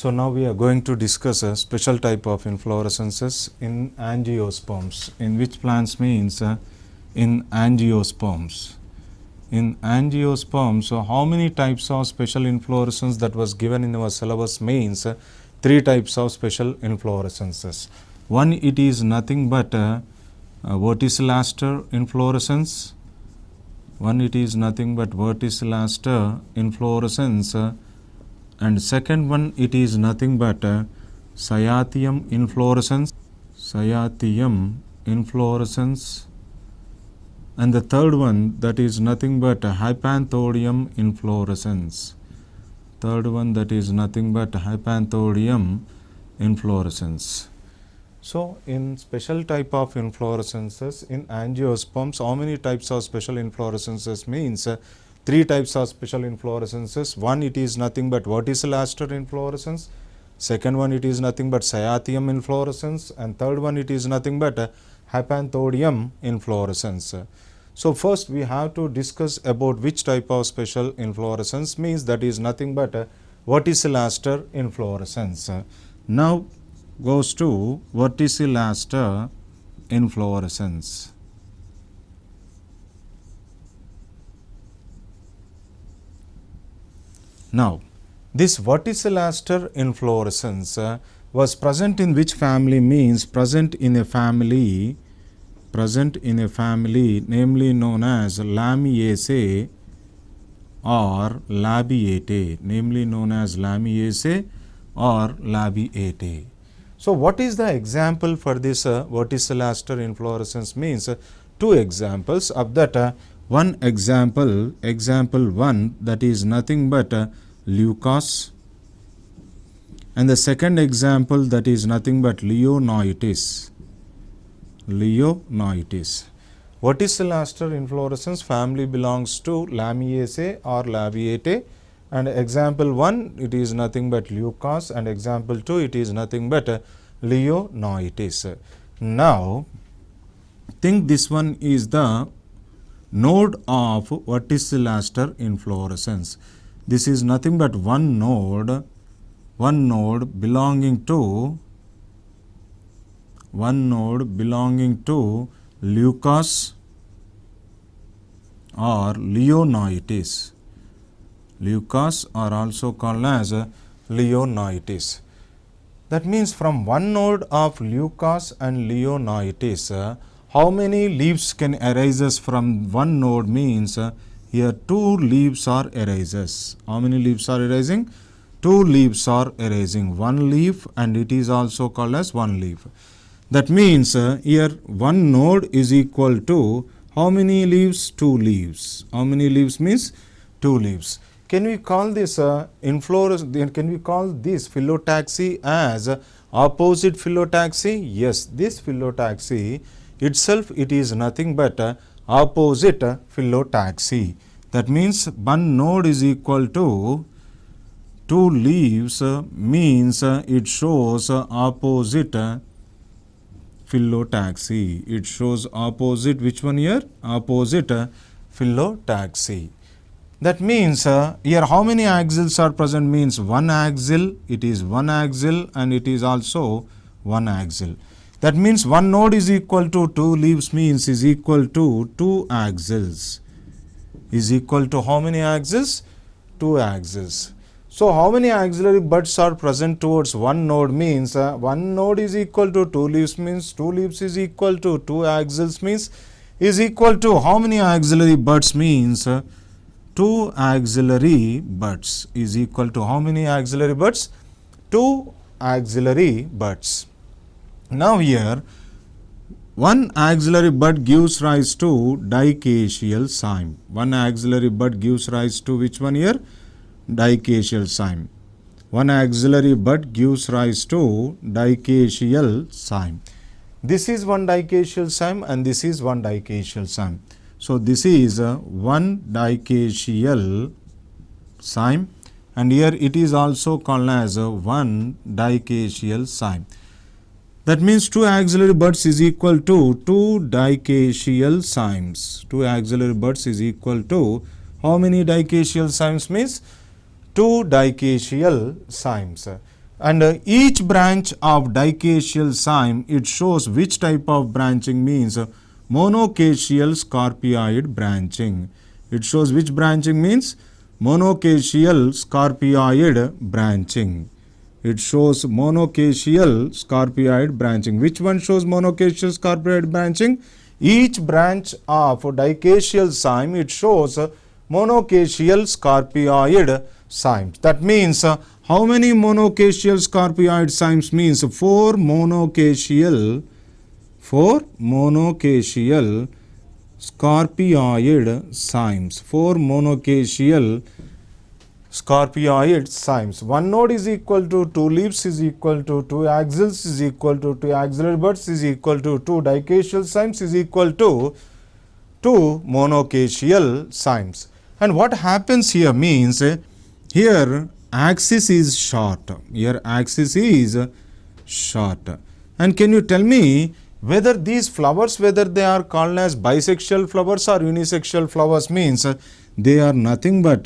So now we are going to discuss a special type of inflorescences in angiosperms. In which plants means in angiosperms. In angiosperms, so how many types of special inflorescence that was given in our syllabus means 3 types of special inflorescences. One, it is nothing but verticillaster inflorescence. One, it is nothing but verticillaster inflorescence. And second one, it is nothing but cyathium inflorescence. Cyathium inflorescence. And the third one, that is nothing but hypanthodium inflorescence. Third one, that is nothing but hypanthodium inflorescence. So in special type of inflorescences in angiosperms, how many types of special inflorescences means 3 types of special inflorescences. One, it is nothing but verticillaster inflorescence. Second one, it is nothing but cyathium inflorescence. And third one, it is nothing but hypanthodium inflorescence. So first we have to discuss about which type of special inflorescence means that is nothing but verticillaster inflorescence. Now goes to verticillaster inflorescence. Now this verticillaster inflorescence was present in which family means present in a family namely known as Lamiaceae or Labiatae, namely known as Lamiaceae or Labiatae. So what is the example for this verticillaster inflorescence means 2 examples of that. One example, example 1, that is nothing but leucas, and the second example, that is nothing but Leonoitis. Leonoitis. Verticillaster inflorescence family belongs to Lamiaceae or Labiatae, and example 1, it is nothing but leucas, and example 2, it is nothing but Leonoitis. Now think this one is the node of verticillaster inflorescence. This is nothing but one node belonging to leucas or Leonoitis. Leucas are also called as Leonoitis. That means from one node of leucas and Leonoitis, how many leaves can arises from one node means here 2 leaves are arises. How many leaves are arising? 2 leaves are arising. 1 leaf, and it is also called as 1 leaf. That means here one node is equal to how many leaves? 2 leaves. How many leaves means 2 leaves. Can we call this can we call this phyllotaxy as opposite phyllotaxy? Yes, this phyllotaxy itself, it is nothing but opposite phyllotaxy. That means one node is equal to 2 leaves means it shows opposite phyllotaxy. It shows opposite, which one here? Opposite phyllotaxy. That means here how many axils are present means 1 axil, it is 1 axil, and it is also 1 axil. That means one node is equal to 2 leaves means is equal to 2 axils. Is equal to how many axils? 2 axils. So how many axillary buds are present towards one node means one node is equal to 2 leaves means 2 leaves is equal to 2 axils means is equal to how many axillary buds means 2 axillary buds is equal to how many axillary buds? 2 axillary buds. Now here one axillary bud gives rise to dicacial cyme. One axillary bud gives rise to which one here? Dicacial cyme. One axillary bud gives rise to dicacial cyme. This is one dicacial cyme and this is one dicacial cyme. So this is one dicacial cyme, and here it is also called as one dicacial cyme. That means 2 axillary buds is equal to 2 dicacial cymes. 2 axillary buds is equal to how many dicacial cymes means 2 dicacial cymes. And each branch of dicacial cyme, it shows which type of branching means monocacial scarpioid branching. It shows which branching means monocacial scarpioid branching. It shows monocacial scarpioid branching. Which one shows monocacial scarpioid branching? Each branch of dicacial cyme, it shows monocacial scarpioid cymes. That means how many monocacial scarpioid cymes means 4 monocacial scarpioid cymes. 4 monocacial scarpioid cymes. One node is equal to 2 leaves is equal to 2 axils is equal to 2 axillary buds is equal to 2 dicacial cymes is equal to 2 monocacial cymes. And what happens here means here axis is short. Here axis is short. And can you tell me whether these flowers, whether they are called as bisexual flowers or unisexual flowers? Means they are nothing but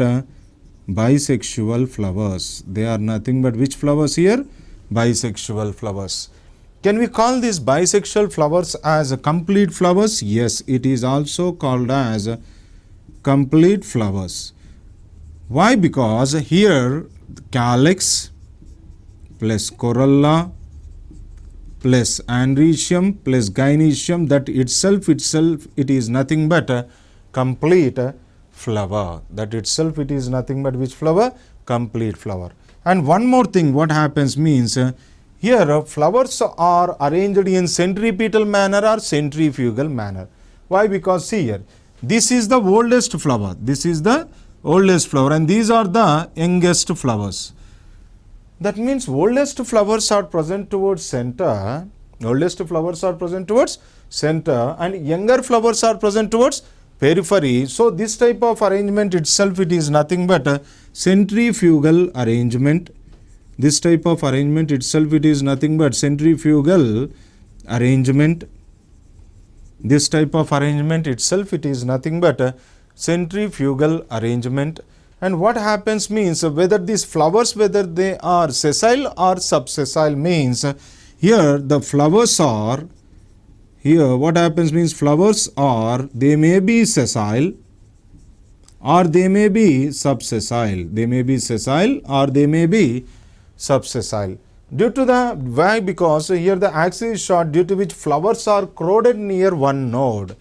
bisexual flowers. They are nothing but which flowers here? Bisexual flowers. Can we call these bisexual flowers as complete flowers? Yes, it is also called as complete flowers. Why? Because here calyx plus corolla plus androecium plus gynoecium, that itself it is nothing but a complete flower. That itself it is nothing but which flower? Complete flower. And one more thing what happens means here flowers are arranged in centripetal manner or centrifugal manner. Why? Because see here, this is the oldest flower. This is the oldest flower and these are the youngest flowers. That means oldest flowers are present towards center. Oldest flowers are present towards center and younger flowers are present towards periphery. So this type of arrangement itself it is nothing but a centrifugal arrangement. This type of arrangement itself it is nothing but centrifugal arrangement. This type of arrangement itself it is nothing but a centrifugal arrangement. And what happens means whether these flowers, whether they are sessile or subsessile means here the flowers are, here what happens means flowers are, they may be sessile or they may be subsessile. They may be sessile or they may be subsessile. Due to the, why? Because here the axis is short, due to which flowers are crowded near one node.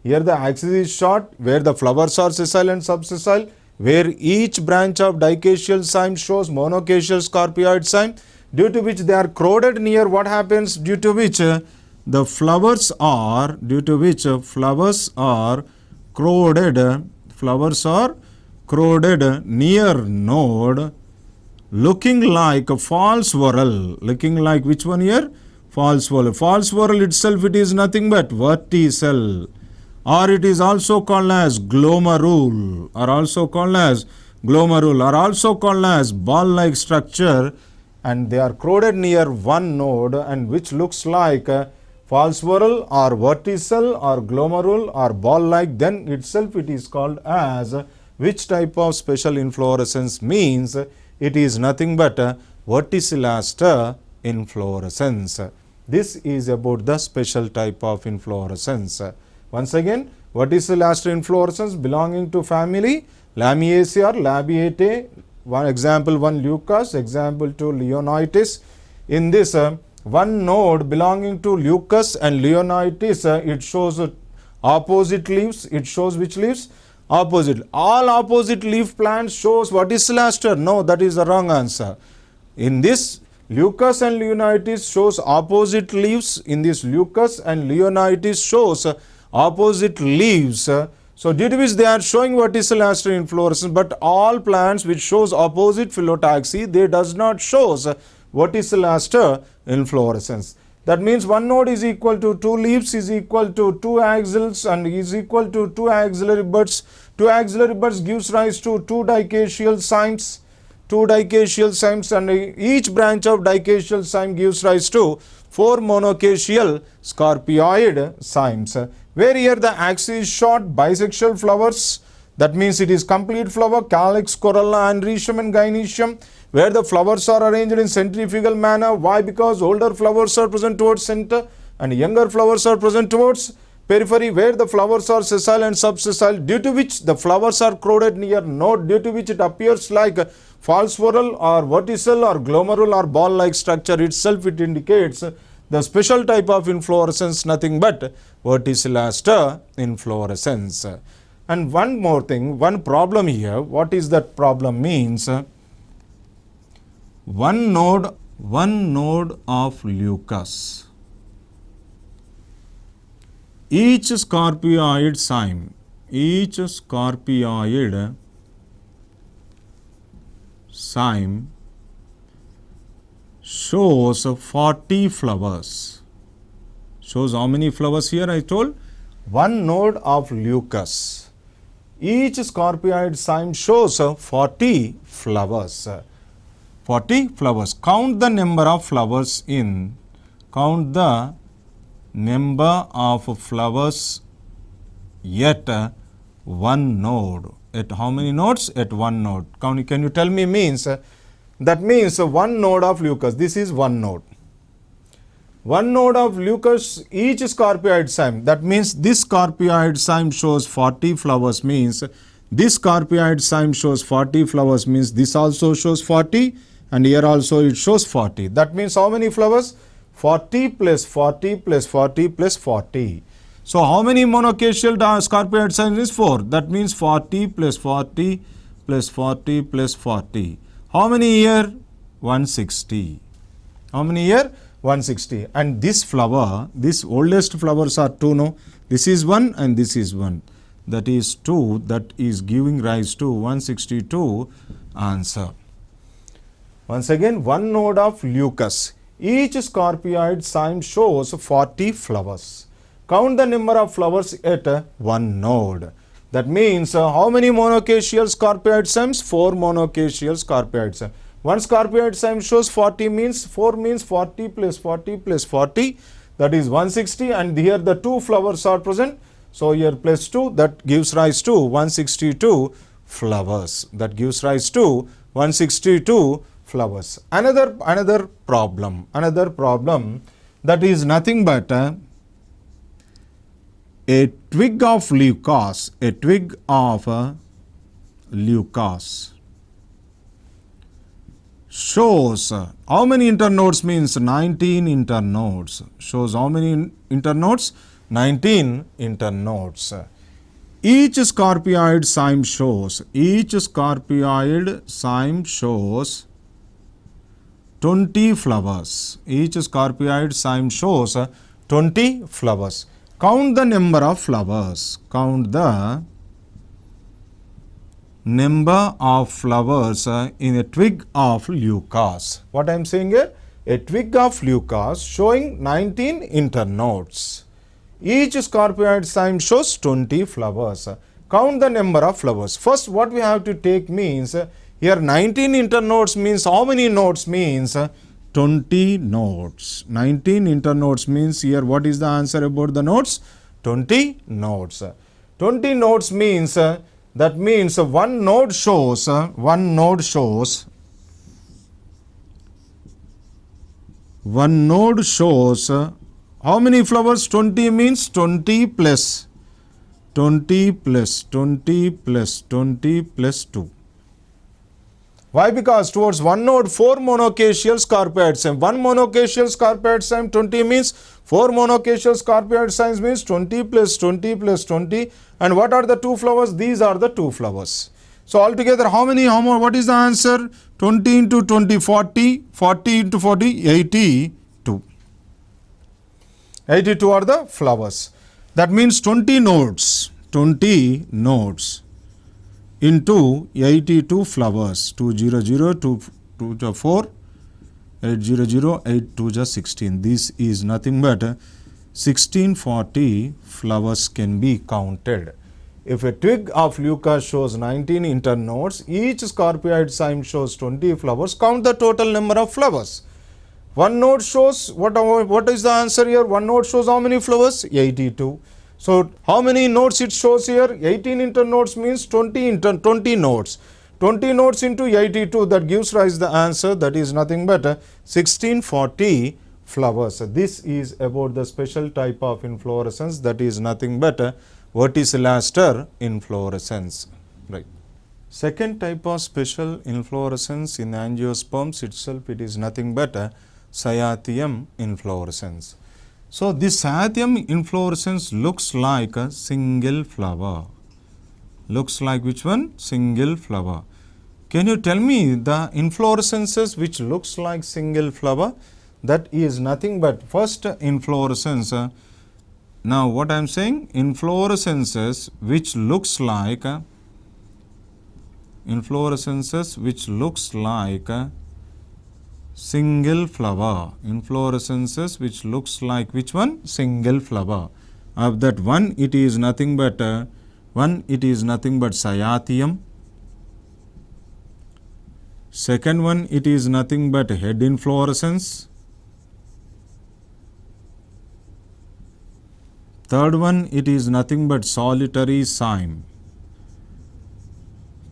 Here the axis is short where the flowers are sessile and subsessile, where each branch of dicacial cyme shows monocacial scarpioid cyme, due to which they are crowded near what happens, due to which the flowers are, crowded near node, looking like a false whorl, looking like which one here? False whorl. False whorl itself it is nothing but verticel, or it is also called as glomerule, or also called as ball-like structure, and they are crowded near one node and which looks like false whorl or verticel or glomerule or ball-like, then itself it is called as which type of special inflorescence? Means it is nothing but verticillaster inflorescence. This is about the special type of inflorescence. Once again, verticillaster inflorescence belonging to family Lamiaceae or Labiatae. One example, one Leucas, example to Leonitis. In this one node belonging to Leucas and Leonitis, it shows opposite leaves. It shows which leaves? Opposite. All opposite leaf plants shows verticillaster. No, that is the wrong answer. In this Leucas and Leonitis shows opposite leaves. In this Leucas and Leonitis shows opposite leaves. So due to which they are showing verticillaster inflorescence, but all plants which shows opposite phyllotaxy, they does not shows verticillaster inflorescence. That means one node is equal to 2 leaves is equal to 2 axils and is equal to 2 axillary buds. 2 axillary buds gives rise to 2 dicacial cymes. 2 dicacial cymes, and each branch of dicacial cyme gives rise to 4 monocacial scarpioid cymes. Where here the axis is short, bisexual flowers, That means it is complete flower, calyx, corolla, androecium and gynoecium, where the flowers are arranged in centrifugal manner. Why? Because older flowers are present towards center and younger flowers are present towards periphery, where the flowers are sessile and subsessile, due to which the flowers are crowded near node, due to which it appears like false floral or verticil or glomerular or ball-like structure. Itself it indicates the special type of inflorescence, nothing but verticillaster inflorescence. And one more thing, one problem here. What is that problem means? One node of leucus. Each scarpioid cyme shows 40 flowers. Shows how many flowers here I told? One node of leucus. Each scarpioid cyme shows 40 flowers. 40 flowers. Count the number of flowers at one node. At how many nodes? At one node. Can you tell me? Means that means one node of leucus. This is one node. One node of leucus, each scarpioid cyme. That means this scarpioid cyme shows 40 flowers, means this scarpioid cyme shows 40 flowers, means this also shows 40 and here also it shows 40. That means how many flowers? 40 plus 40 plus 40 plus 40. So how many monocacial scarpioid cymes is 4? That means 40 plus 40 plus 40 plus 40. How many here? 160. How many here? 160. And this flower, this oldest flowers are 2, no? This is 1 and this is 1. That is 2. That is giving rise to 162 answer. Once again, one node of leucus. Each scarpioid cyme shows 40 flowers. Count the number of flowers at one node. That means how many monocacial scarpioid cymes? 4 monocacial scarpioid cymes. One scarpioid cyme shows 40, means 4 means 40 plus 40 plus 40, that is 160, and here the 2 flowers are present. So here plus 2, that gives rise to 162 flowers. That gives rise to 162 flowers. Another problem that is nothing but a twig of leucas, shows how many internodes? Means 19 internodes. Shows how many internodes? 19 internodes. Each scarpioid cyme shows 20 flowers. Each scarpioid cyme shows 20 flowers. Count the number of flowers. Count the number of flowers in a twig of leucas. What I am saying here? A twig of leucas showing 19 internodes. Each scarpioid cyme shows 20 flowers. Count the number of flowers. First, what we have to take means here 19 internodes means how many nodes? Means 20 nodes. 19 internodes means here what is the answer about the nodes? 20 nodes. 20 nodes means that means one node shows how many flowers? 20 means 20 plus 20 plus 20 plus 20 plus 2. Why? Because towards one node 4 monocacial scarpioid cyme. One monocacial scarpioid cyme 20 means 4 monocacial scarpioid cymes means 20 plus 20 plus 20. And what are the 2 flowers? These are the 2 flowers. So altogether how many? What is the answer? 20 into 20, 40. 40 into 40, 82. 82 are the flowers. That means 20 nodes. 20 nodes into 82 flowers. 200, 2 to 4, 800, 8 to 16. This is nothing but 1640 flowers can be counted. If a twig of leucas shows 19 internodes, each scarpioid cyme shows 20 flowers. Count the total number of flowers. One node shows, what is the answer here? One node shows how many flowers? 82. So how many nodes it shows here? 18 internodes means 20 nodes. 20 nodes into 82, that gives rise the answer, that is nothing but 1640 flowers. This is about the special type of inflorescence, that is nothing but verticillaster inflorescence. Right. Second type of special inflorescence in angiosperms itself, it is nothing but cyathium inflorescence. So this cyathium inflorescence looks like a single flower. Looks like which one? Single flower. Can you tell me the inflorescences which looks like single flower? That is nothing but first inflorescence. Now what I am saying? Inflorescences which looks like single flower. Inflorescences which looks like which one? Single flower. Of that one, it is nothing but cyathium. Second one, it is nothing but head inflorescence. Third one, it is nothing but solitary cyme.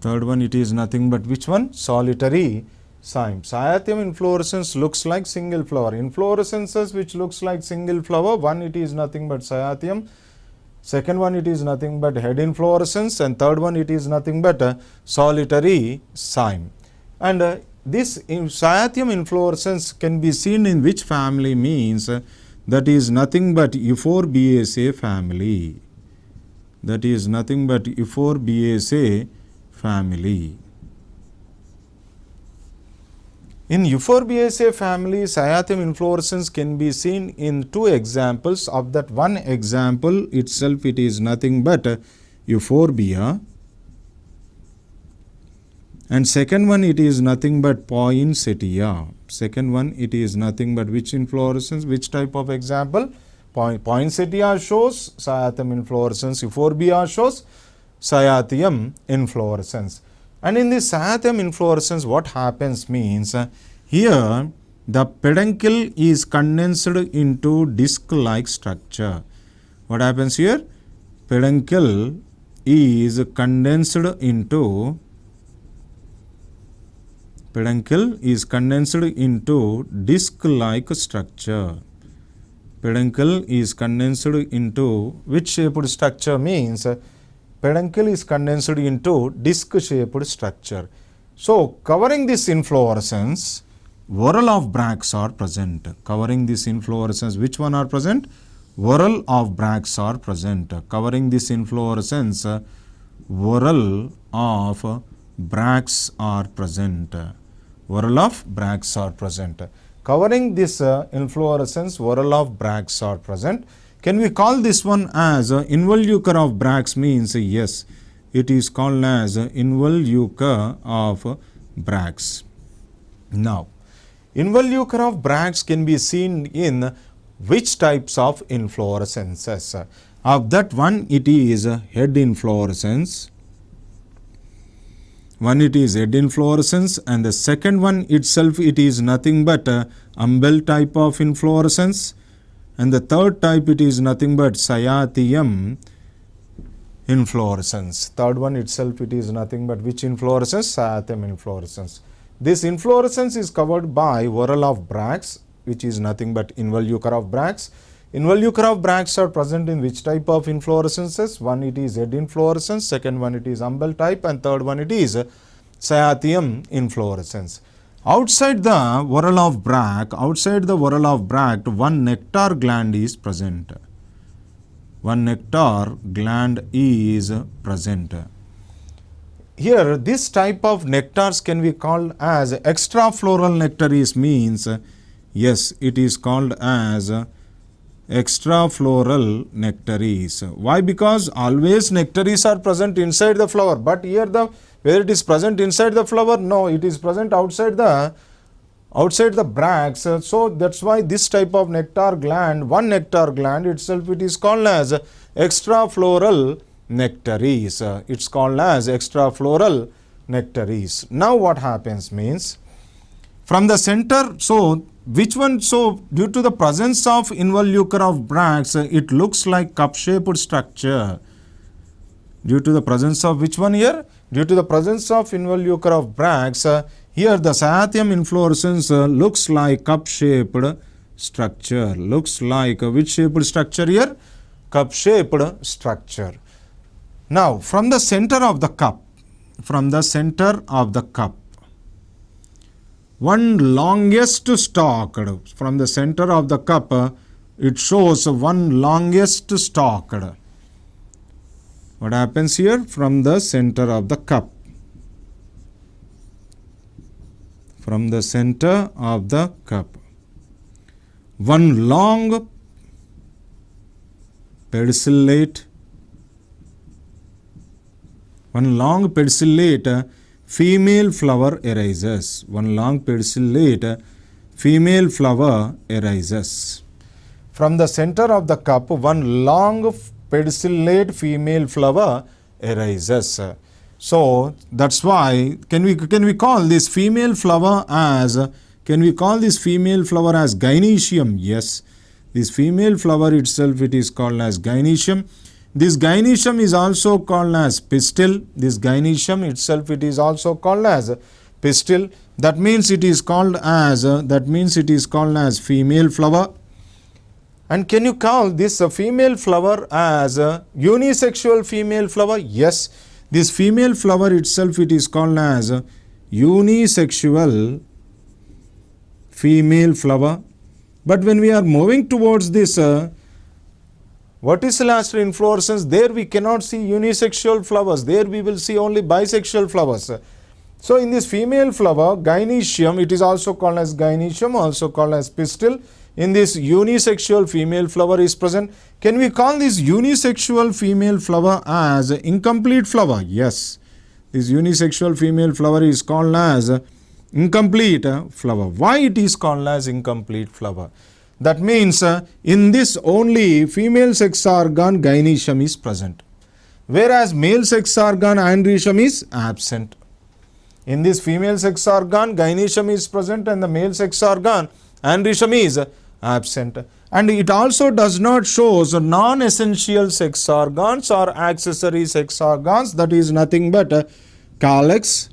Third one, it is nothing but which one? Solitary cyme. Cyathium inflorescence looks like single flower. Inflorescences which looks like single flower, one, it is nothing but cyathium. Second one, it is nothing but head inflorescence, and third one, it is nothing but solitary cyme. And this cyathium inflorescence can be seen in which family means that is nothing but Euphorbiaceae family. That is nothing but Euphorbiaceae family. In Euphorbiaceae family, cyathium inflorescence can be seen in two examples. Of that one example itself, it is nothing but Euphorbia. And second one, it is nothing but poinsettia. Second one, it is nothing but which inflorescence, which type of example? Poinsettia shows cyathium inflorescence. Euphorbia shows cyathium inflorescence. And in this cyathium inflorescence, what happens means, here the peduncle is condensed into disc-like structure. What happens here? Peduncle is condensed into disc-like structure. Peduncle is condensed into which shaped structure means peduncle is condensed into disc-shaped structure. So covering this inflorescence, whorl of bracts are present. Covering this inflorescence, which one are present? Whorl of bracts are present. Covering this inflorescence, whorl of bracts are present. Whorl of bracts are present. Covering this inflorescence, whorl of bracts are present. Can we call this one as involucre of bracts means? Yes, it is called as involucre of bracts. Now, involucre of bracts can be seen in which types of inflorescences? Of that one, it is head inflorescence. One, it is head inflorescence, and the second one itself, it is nothing but umbel type of inflorescence, and the third type, it is nothing but cyathium inflorescence. Third one itself, it is nothing but which inflorescence? Cyathium inflorescence. This inflorescence is covered by whorl of bracts, which is nothing but involucre of bracts. Involucre of bracts are present in which type of inflorescences? One, it is head inflorescence, second one, it is umbel type, and third one, it is cyathium inflorescence. Outside the whorl of bract, one nectar gland is present. One nectar gland is present. Here, this type of nectars can be called as extrafloral nectaries means, yes, it is called as extrafloral nectaries. Why? Because always nectaries are present inside the flower, but here where it is present inside the flower, no, it is present outside the bracts. So that's why this type of nectar gland, one nectar gland itself, it is called as extrafloral nectaries. It's called as extrafloral nectaries. Now what happens means, from the center, so which one? So due to the presence of involucre of bracts, it looks like cup-shaped structure. Due to the presence of which one here? Due to the presence of involucre of bracts, here the cyathium inflorescence looks like cup-shaped structure. Looks like which shaped structure here? Cup-shaped structure. Now from the center of the cup, one longest stalked, from the center of the cup, it shows one longest stalked. What happens here? From the center of the cup. From the center of the cup, one long pedicellate, female flower arises. One long pedicellate female flower arises. From the center of the cup, one long pedicellate female flower arises. So that's why can we call this female flower as gynoecium? Yes, this female flower itself, it is called as gynoecium. This gynoecium is also called as pistil. This gynoecium itself, it is also called as pistil. That means it is called as female flower. And can you call this female flower as a unisexual female flower? Yes, this female flower itself, it is called as a unisexual female flower. But when we are moving towards this verticillaster inflorescence, there we cannot see unisexual flowers. There we will see only bisexual flowers. So in this female flower, gynoecium, it is also called as gynoecium, also called as pistil. In this unisexual female flower is present. Can we call this unisexual female flower as incomplete flower? Yes, this unisexual female flower is called as incomplete flower. Why it is called as incomplete flower? That means in this only female sex organ gynoecium is present, whereas male sex organ androecium is absent. In this female sex organ gynoecium is present and the male sex organ androecium is absent. And it also does not show non-essential sex organs or accessory sex organs, that is nothing but calyx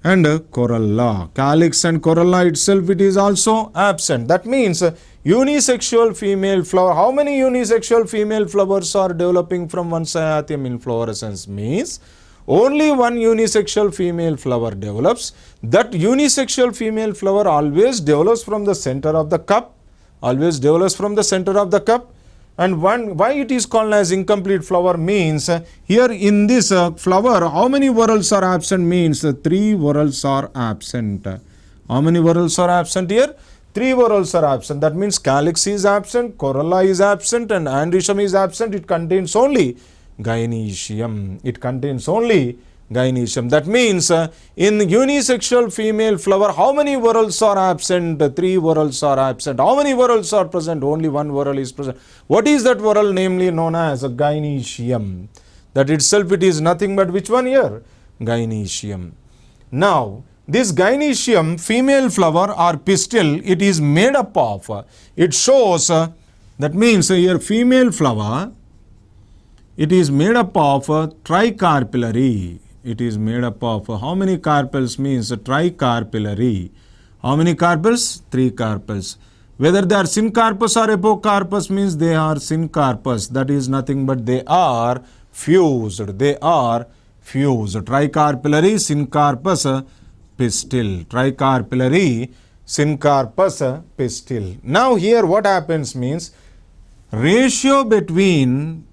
and corolla. Calyx and corolla itself, it is also absent. That means unisexual female flower. How many unisexual female flowers are developing from one cyathium inflorescence? Means only one unisexual female flower develops. That unisexual female flower always develops from the center of the cup. Always develops from the center of the cup. And why it is called as incomplete flower means here in this flower, how many whorls are absent? Means 3 whorls are absent. How many whorls are absent here? 3 whorls are absent. That means calyx is absent, corolla is absent and androecium is absent. It contains only gynoecium. It contains only gynoecium. That means in unisexual female flower, how many whorls are absent? 3 whorls are absent. How many whorls are present? Only 1 whorl is present. What is that whorl? Namely known as a gynoecium. That itself, it is nothing but which one here? Gynoecium. Now this gynoecium female flower or pistil, it is made up of, it shows that means here female flower, it is made up of tricarpellary. It is made up of how many carpels? Means tricarpellary. How many carpels? 3 carpels. Whether they are syncarpous or apocarpous means they are syncarpous. That is nothing but they are fused. They are fused. Tricarpellary, syncarpous, pistil. Tricarpellary, syncarpous, pistil. Now here what happens means ratio between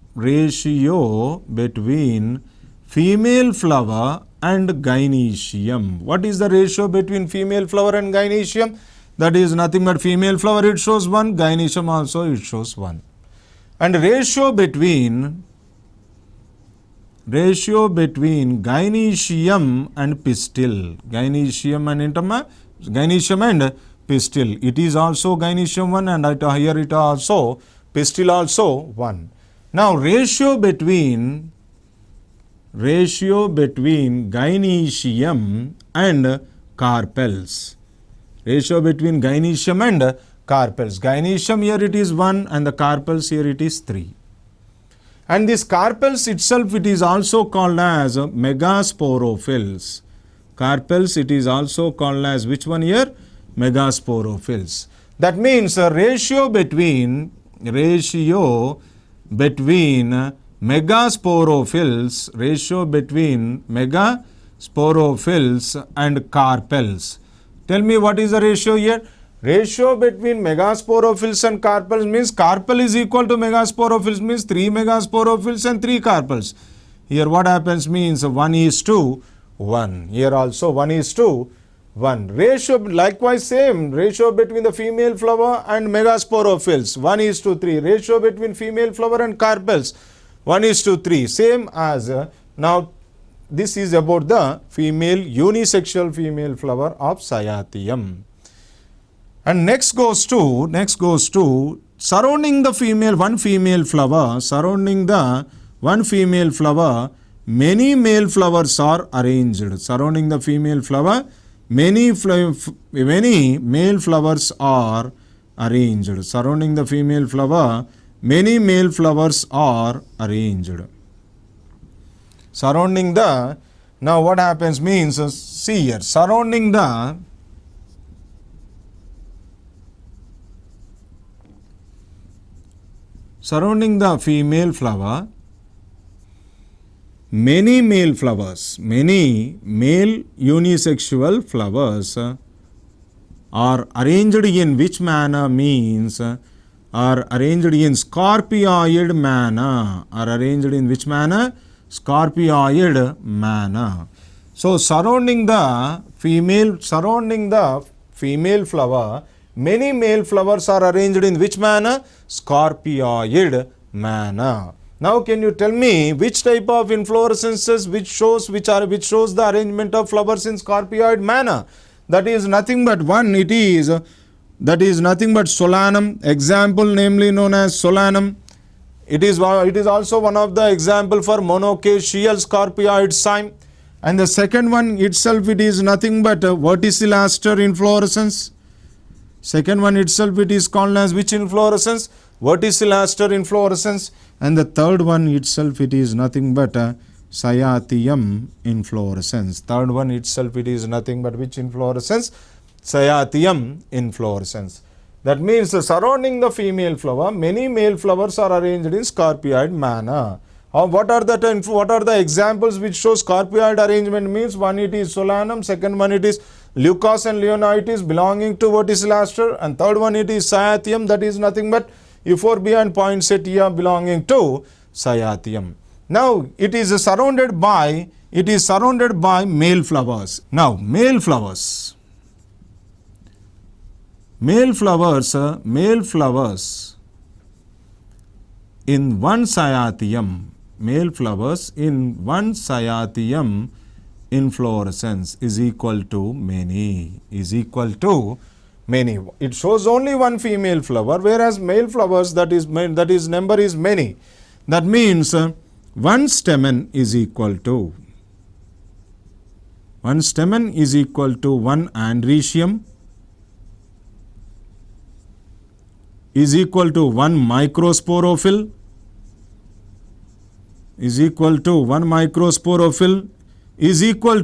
female flower and gynoecium. What is the ratio between female flower and gynoecium? That is nothing but female flower, it shows 1, gynoecium also it shows 1. And ratio between gynoecium and pistil. Gynoecium and pistil. It is also gynoecium 1 and here it also pistil also 1. Now ratio between gynoecium and carpels. Ratio between gynoecium and carpels. Gynoecium here it is 1 and the carpels here it is 3. And this carpels itself it is also called as megasporophylls. Carpels it is also called as which one here? Megasporophylls. That means a ratio between megasporophylls and carpels. Tell me what is the ratio here? Ratio between megasporophylls and carpels means carpel is equal to megasporophylls means 3 megasporophylls and 3 carpels. Here what happens means 1:1. Here also 1:1. Ratio likewise same. Ratio between the female flower and megasporophylls 1:3. Ratio between female flower and carpels 1:3. Same as now this is about the female unisexual female flower of Cyathium. And next goes to surrounding the one female flower, many male flowers are arranged. Surrounding the female flower, many male flowers are arranged. Surrounding the female flower, many male flowers are arranged. Surrounding the, now what happens means, see here, surrounding the female flower, many male unisexual flowers are arranged in which manner means are arranged in scorpioid manner. Are arranged in which manner? Scorpioid manner. So surrounding the female flower, many male flowers are arranged in which manner? Scorpioid manner. Now can you tell me which type of inflorescences which shows the arrangement of flowers in scorpioid manner? That is nothing but one. That is nothing but solanum. Example namely known as solanum. It is also one of the example for monocacial scorpioid cyme. And the second one itself it is nothing but verticillaster inflorescence. Second one itself it is called as which inflorescence? Verticillaster inflorescence. And the third one itself it is nothing but Cyathium inflorescence. Third one itself it is nothing but which inflorescence? Cyathium inflorescence. That means surrounding the female flower, many male flowers are arranged in scorpioid manner. What are the examples which show scorpioid arrangement means? One it is solanum, second one it is leucas and leonitis belonging to verticillaster, and third one it is Cyathium, that is nothing but euphorbia and poinsettia belonging to Cyathium. Now it is surrounded by male flowers. Now male flowers in one Cyathium, inflorescence is equal to many. It shows only one female flower, whereas male flowers that is number is many. That means one stamen is equal to one andrecium is equal to one microsporophyll is equal to one monandrecium is equal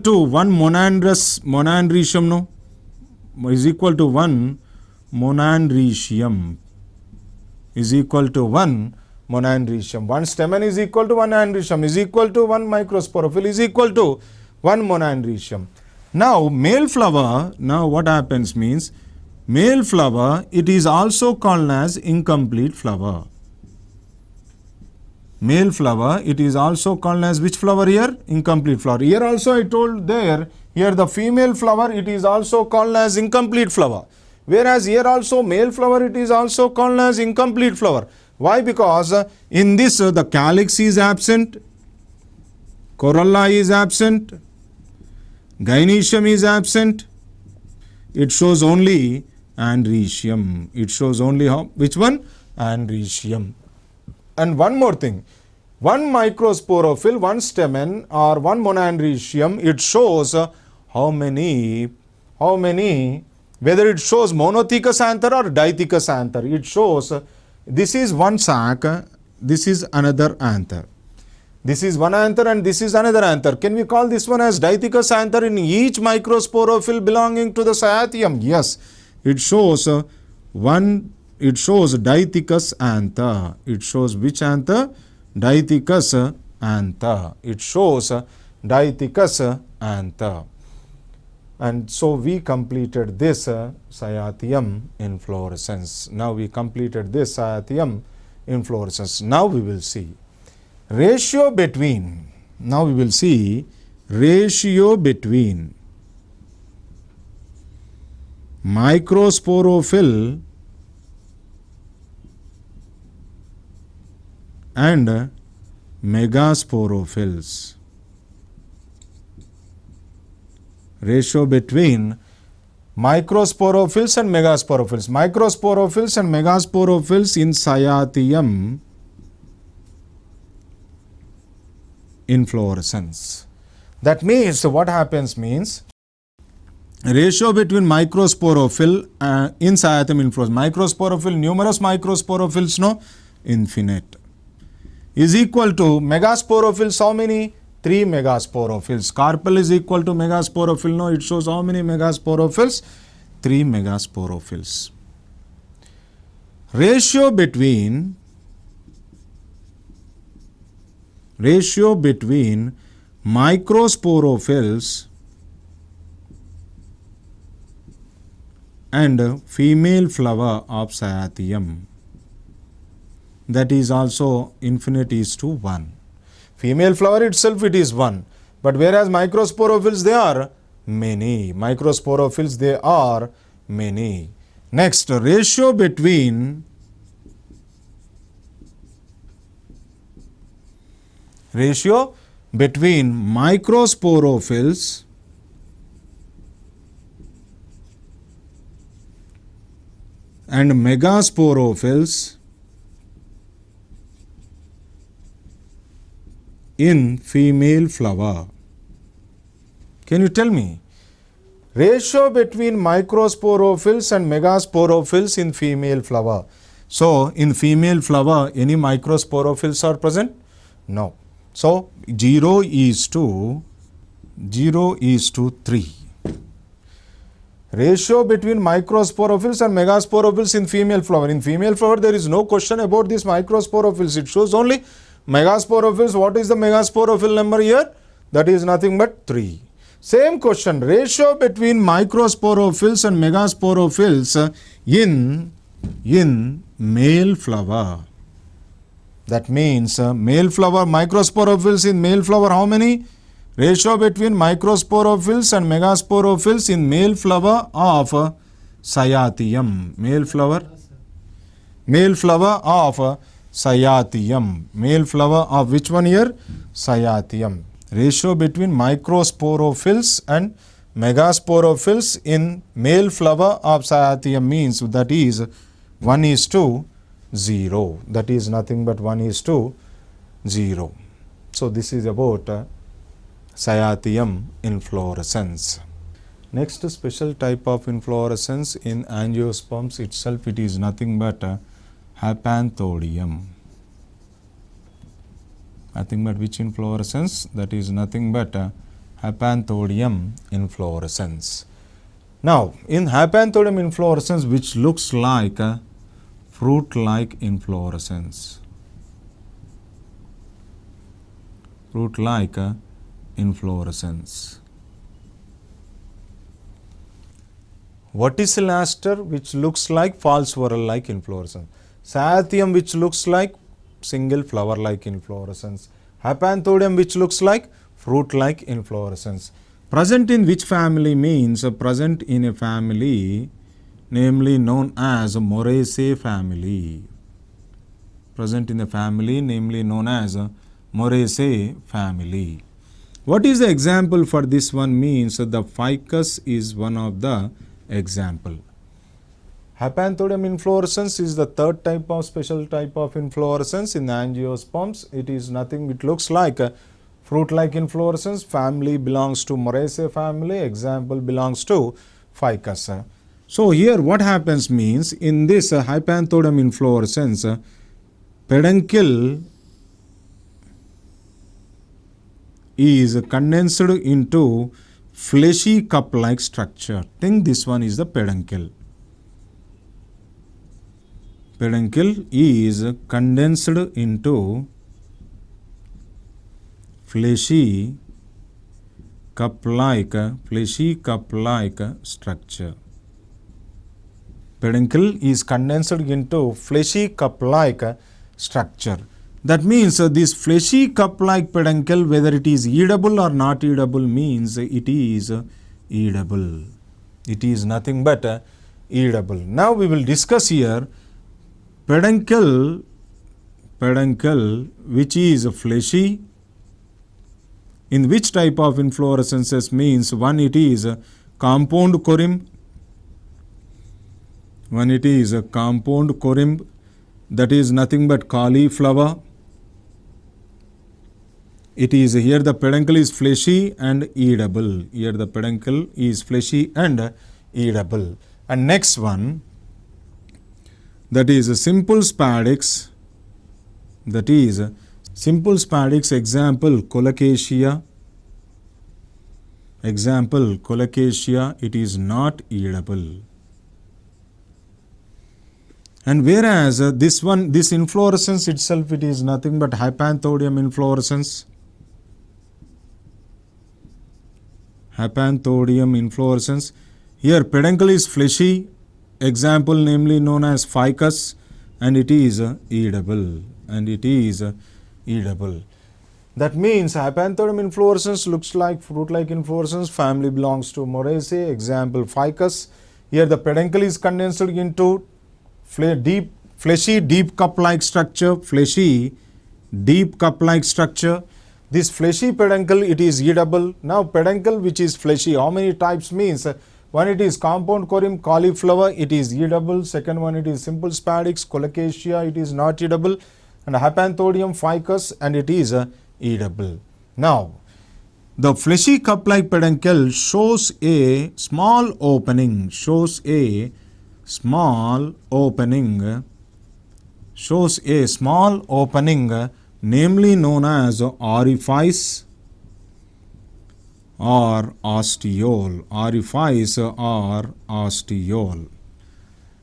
to one monandrecium. One stamen is equal to one andrecium is equal to one microsporophyll is equal to one monandrecium. Now male flower, now what happens means, male flower it is also called as incomplete flower. Male flower it is also called as which flower here? Incomplete flower. Here also I told there, here the female flower it is also called as incomplete flower. Whereas here also male flower it is also called as incomplete flower. Why? Because in this the calyx is absent, corolla is absent, gynoecium is absent. It shows only andrecium. It shows only which one? Andrecium. And one more thing, one microsporophyll, one stamen or one monandrecium, it shows how many whether it shows monothecous anther or dithecous anther. It shows this is one sac, this is another anther. This is one anther and this is another anther. Can we call this one as dithecous anther in each microsporophyll belonging to the Cyathium? Yes. It shows it shows dithecous anther. It shows which anther? Dithecous anther. It shows dithecous anther. And so we completed this Cyathium inflorescence. Now we completed this Cyathium inflorescence. Now we will see ratio between, now we will see ratio between microsporophyll and megasporophylls. Ratio between microsporophylls and megasporophylls. Microsporophylls and megasporophylls in Cyathium inflorescence. That means what happens means ratio between microsporophyll in Cyathium inflorescence. Microsporophyll, numerous microsporophylls, no? Infinite. Is equal to megasporophylls, how many? 3 megasporophylls. Carpel is equal to megasporophyll, no? It shows how many megasporophylls? 3 megasporophylls. Ratio between microsporophylls and female flower of Cyathium, that is also infinite, is to 1. Female flower itself it is 1, but whereas microsporophylls they are many. Microsporophylls they are many. Next, ratio between microsporophylls and megasporophylls in female flower. Can you tell me? Ratio between microsporophylls and megasporophylls in female flower. So, in female flower, any microsporophylls are present? No. So, 0 is to 3. Ratio between microsporophylls and megasporophylls in female flower. In female flower, there is no question about these microsporophylls. It shows only megasporophylls. What is the megasporophyll number here? That is nothing but 3. Same question, ratio between microsporophylls and megasporophylls in male flower. That means male flower, microsporophylls in male flower, how many? Ratio between microsporophylls and megasporophylls in male flower of Cyathium. Male flower of Cyathium. Male flower of which one here? Cyathium. Ratio between microsporophylls and megasporophylls in male flower of Cyathium means that is 1 is to 0. That is nothing but 1 is to 0. So, this is about Cyathium inflorescence. Next, special type of inflorescence in angiosperms itself, it is nothing but Hapanthodium. Nothing but which inflorescence? That is nothing but Hapanthodium inflorescence. Now, in Hapanthodium inflorescence, which looks like a fruit-like inflorescence. Fruit-like inflorescence. Verticil aster, which looks like false whorl-like inflorescence. Cyathium, which looks like single flower-like inflorescence. Hapanthodium, which looks like fruit-like inflorescence. Present in which family means present in a family namely known as Moraceae family. Present in a family namely known as Moraceae family. What is the example for this one means the ficus is one of the example. Hapanthodium inflorescence is the third type of special type of inflorescence in angiosperms. It is nothing, it looks like a fruit-like inflorescence. Family belongs to Moraceae family. Example belongs to ficus. So here what happens means, in this Hypanthodium inflorescence, peduncle is condensed into fleshy cup-like structure. Think this one is the peduncle. Peduncle is condensed into fleshy cup-like structure. Peduncle is condensed into fleshy cup-like structure. That means this fleshy cup-like peduncle, whether it is edible or not edible, means it is edible. It is nothing but edible. Now we will discuss here peduncle which is fleshy. In which type of inflorescences means, one it is compound corymb. One it is a compound corymb, that is nothing but cauliflower. It is here the peduncle is fleshy and edible. Here the peduncle is fleshy and edible. And next one, that is a simple spadix. That is simple spadix, example colocasia. Example colocasia, it is not edible. And whereas this inflorescence itself, it is nothing but Hypanthodium inflorescence. Hypanthodium inflorescence. Here peduncle is fleshy, example namely known as ficus, and it is edible. And it is edible. That means Hypanthodium inflorescence looks like fruit-like inflorescence, family belongs to Moraceae, example ficus. Here the peduncle is condensed into fleshy deep cup-like structure, fleshy deep cup-like structure. This fleshy peduncle, it is edible. Now peduncle which is fleshy, how many types means? One it is compound corymb, cauliflower, it is edible. Second one it is simple spadix, colocasia, it is not edible. And Hypanthodium ficus, and it is edible. Now the fleshy cup-like peduncle shows a small opening, namely known as orifice or ostiole. Orifice or ostiole.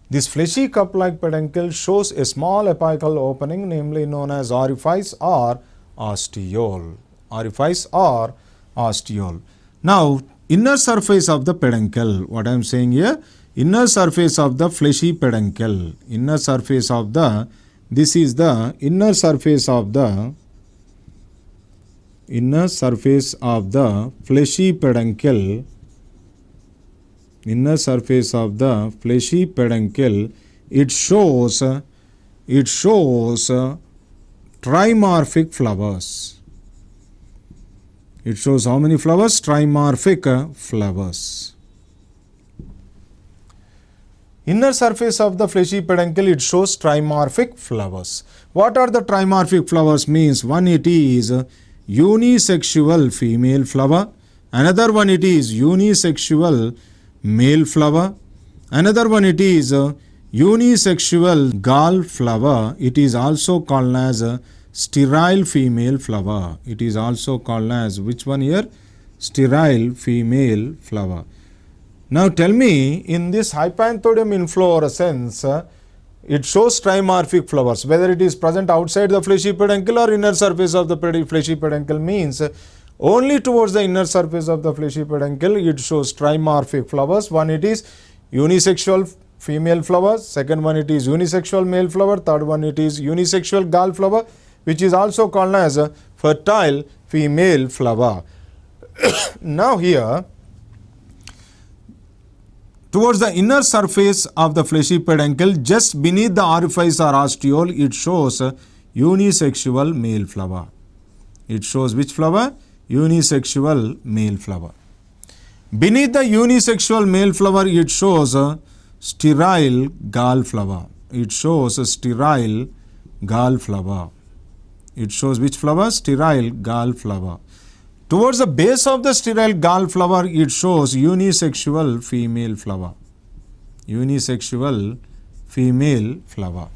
This fleshy cup-like peduncle shows a small apical opening, namely known as orifice or ostiole. Orifice or ostiole. Now, inner surface of the peduncle, what I am saying here, inner surface of the fleshy peduncle. Inner surface of the, this is the inner surface of the fleshy peduncle. Inner surface of the fleshy peduncle, it shows trimorphic flowers. It shows how many flowers? Trimorphic flowers. Inner surface of the fleshy peduncle, it shows trimorphic flowers. What are the trimorphic flowers means? One it is unisexual female flower. Another one it is unisexual male flower. Another one it is unisexual gall flower. It is also called as a sterile female flower. It is also called as which one here? Sterile female flower. Now tell me, in this Hypanthodium inflorescence, it shows trimorphic flowers. Whether it is present outside the fleshy peduncle or inner surface of the fleshy peduncle means only towards the inner surface of the fleshy peduncle it shows trimorphic flowers. One it is unisexual female flower, second one it is unisexual male flower, third one it is unisexual gall flower, which is also called as a fertile female flower. Now here, towards the inner surface of the fleshy peduncle, just beneath the orifice or ostiole, it shows a unisexual male flower. It shows which flower? Unisexual male flower. Beneath the unisexual male flower, it shows a sterile gall flower. It shows a sterile gall flower. It shows which flower? Sterile gall flower. Towards the base of the sterile gall flower, it shows unisexual female flower. unisexual female flower.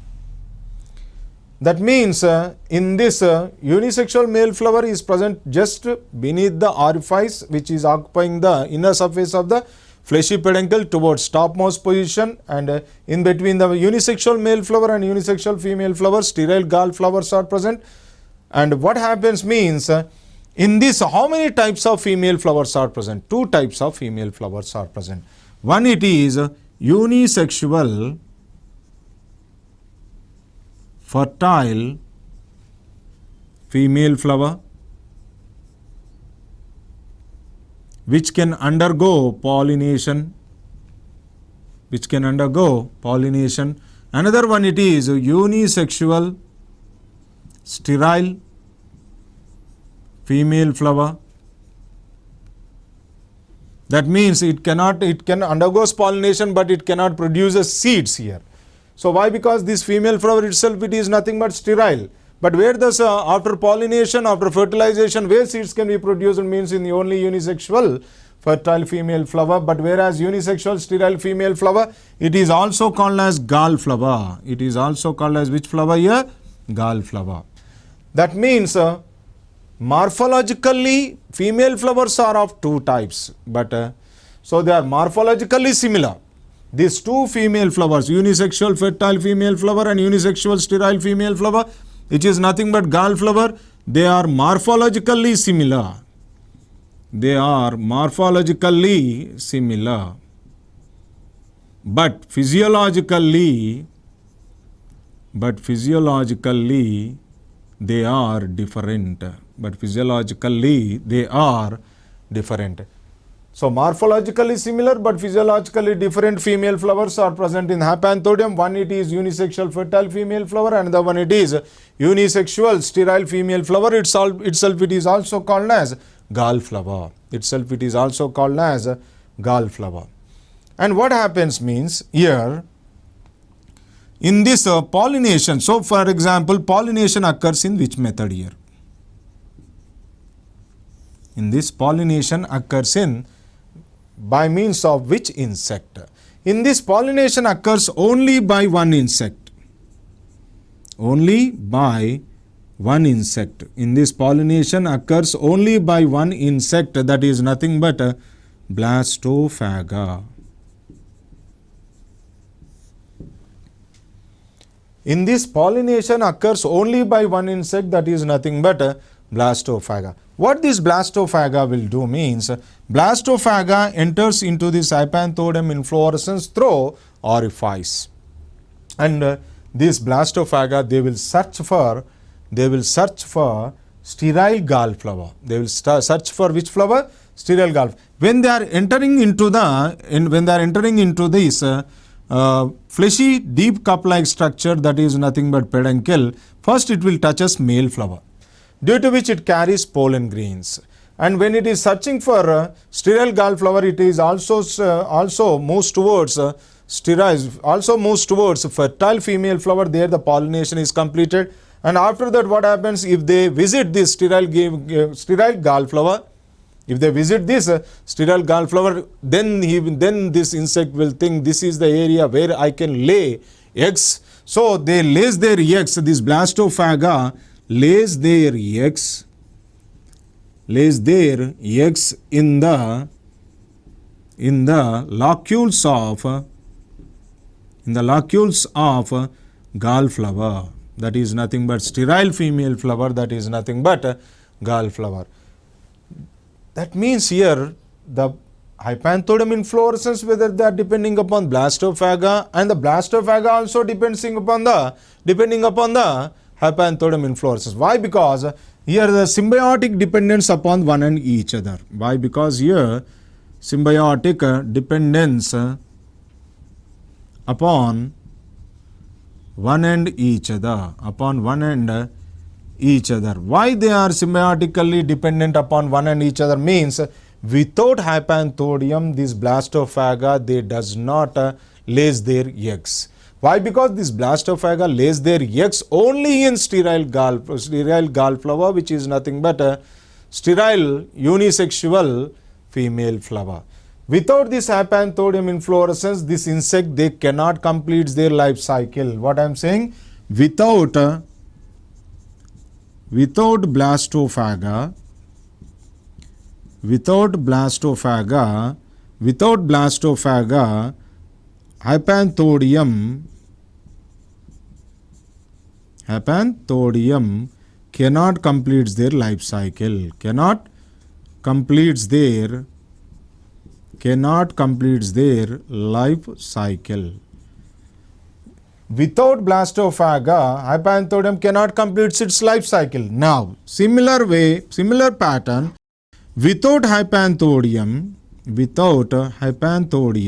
That means in this unisexual male flower is present just beneath the orifice which is occupying the inner surface of the fleshy peduncle towards topmost position, and in between the unisexual male flower and unisexual female flower, sterile gall flowers are present. And what happens means in this, how many types of female flowers are present? Two types of female flowers are present. One, it is unisexual fertile female flower which can undergo pollination. Another one, it is unisexual sterile female flower. That means it can undergo pollination, but it cannot produce seeds here. So why? Because this female flower itself, it is nothing but sterile. But where does after pollination, after fertilization, where seeds can be produced means in the only unisexual fertile female flower. But whereas unisexual sterile female flower, it is also called as gall flower. It is also called as which flower here? Gall flower. That means morphologically female flowers are of two types, but so they are morphologically similar. These two female flowers, unisexual fertile female flower and unisexual sterile female flower, which is nothing but gall flower, they are morphologically similar. But physiologically they are different. So morphologically similar but physiologically different female flowers are present in Hypanthodium. One, it is unisexual fertile female flower, and the one, it is unisexual sterile female flower. Itself it is also called as gall flower. And what happens means here in this pollination. So for example, pollination occurs in which method here? In this, pollination occurs in by means of which insect? In this, pollination occurs only by one insect. In this, pollination occurs only by one insect, that is nothing but blastophaga. In this, pollination occurs only by one insect, that is nothing but blastophaga. What this blastophaga will do means, blastophaga enters into this Hypanthodium inflorescence through orifice, and this blastophaga, they will search for sterile gall flower. They will search for which flower? Sterile gall. When they are entering into this fleshy deep cup-like structure, that is nothing but peduncle, first it will touches male flower, due to which it carries pollen grains. And when it is searching for sterile gall flower, it is also moves towards fertile female flower. There the pollination is completed, and after that what happens, if they visit this sterile gall flower, then this insect will think this is the area where I can lay eggs. So they lays their eggs. This blastophaga lays their eggs in the locules of gall flower. That is nothing but sterile female flower. That is nothing but gall flower. That means here the Hypanthodium inflorescence, whether they are depending upon blastophaga, and the blastophaga also depending upon the Hypanthodium inflorescence. Why? Because here the symbiotic dependence upon one and each other. Why? Because here symbiotic dependence upon one and each other. Why they are symbiotically dependent upon one and each other means, without Hypanthodium, this blastophaga, they does not lays their eggs. Why? Because this blastophaga lays their eggs only in sterile gall flower, which is nothing but a sterile unisexual female flower. Without this hypanthodium inflorescence, this insect, they cannot complete their life cycle. What I am saying? Without blastophaga, hypanthodium cannot complete their life cycle. Cannot complete their life cycle. Without blastophaga, hypanthodium cannot complete its life cycle. Now, similar pattern, without hypanthodium, blastophaga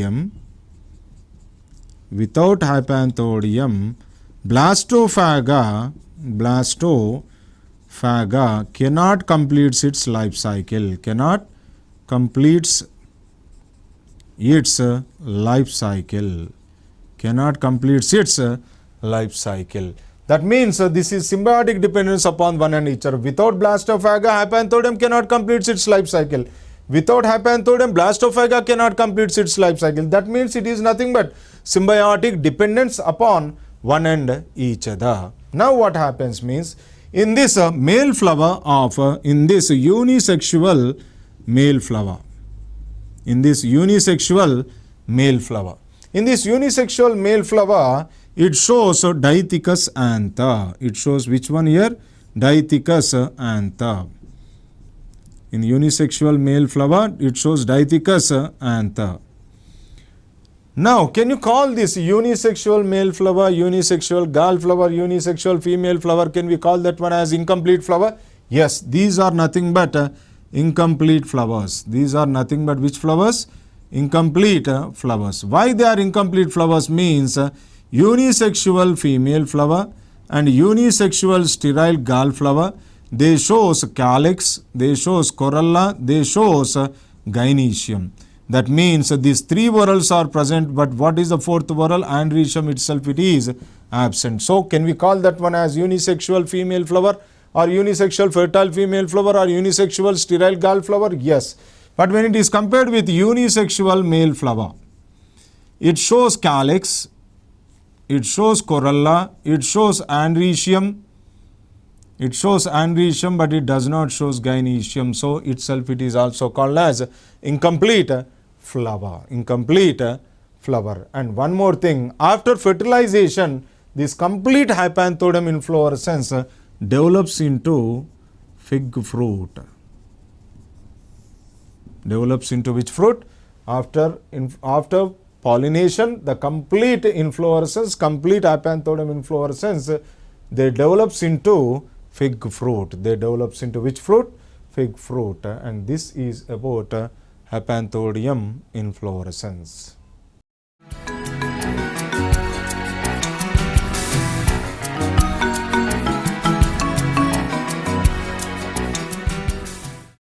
cannot complete its life cycle. Cannot complete its life cycle. Cannot complete its life cycle. That means this is symbiotic dependence upon one and each other. Without blastophaga, hypanthodium cannot complete its life cycle. Without hypanthodium, blastophaga cannot complete its life cycle. That means it is nothing but symbiotic dependence upon one and each other. Now what happens means, in this male flower of, in this unisexual male flower, in this unisexual male flower, it shows Dithecus antha. It shows which one here? Dithecus antha. In unisexual male flower, it shows Dithecus antha. Now, can you call this unisexual male flower, unisexual gallflower, unisexual female flower? Can we call that one as incomplete flower? Yes, these are nothing but incomplete flowers. These are nothing but which flowers? Incomplete flowers. Why they are incomplete flowers means unisexual female flower and unisexual sterile gallflower, they shows calyx, they shows corolla, they shows gynoecium. That means these three whorls are present, but what is the fourth whorl? Androecium itself, it is absent. So can we call that one as unisexual female flower, or unisexual fertile female flower, or unisexual sterile gallflower? Yes. But when it is compared with unisexual male flower, it shows calyx, it shows corolla, it shows androecium, but it does not shows gynoecium. So itself it is also called as incomplete flower. And one more thing, after fertilization, this complete hypanthodium inflorescence develops into fig fruit. Develops into which fruit? After pollination, the complete inflorescence, complete hypanthodium inflorescence, they develops into fig fruit. They develops into which fruit? Fig fruit. And this is about hypanthodium inflorescence.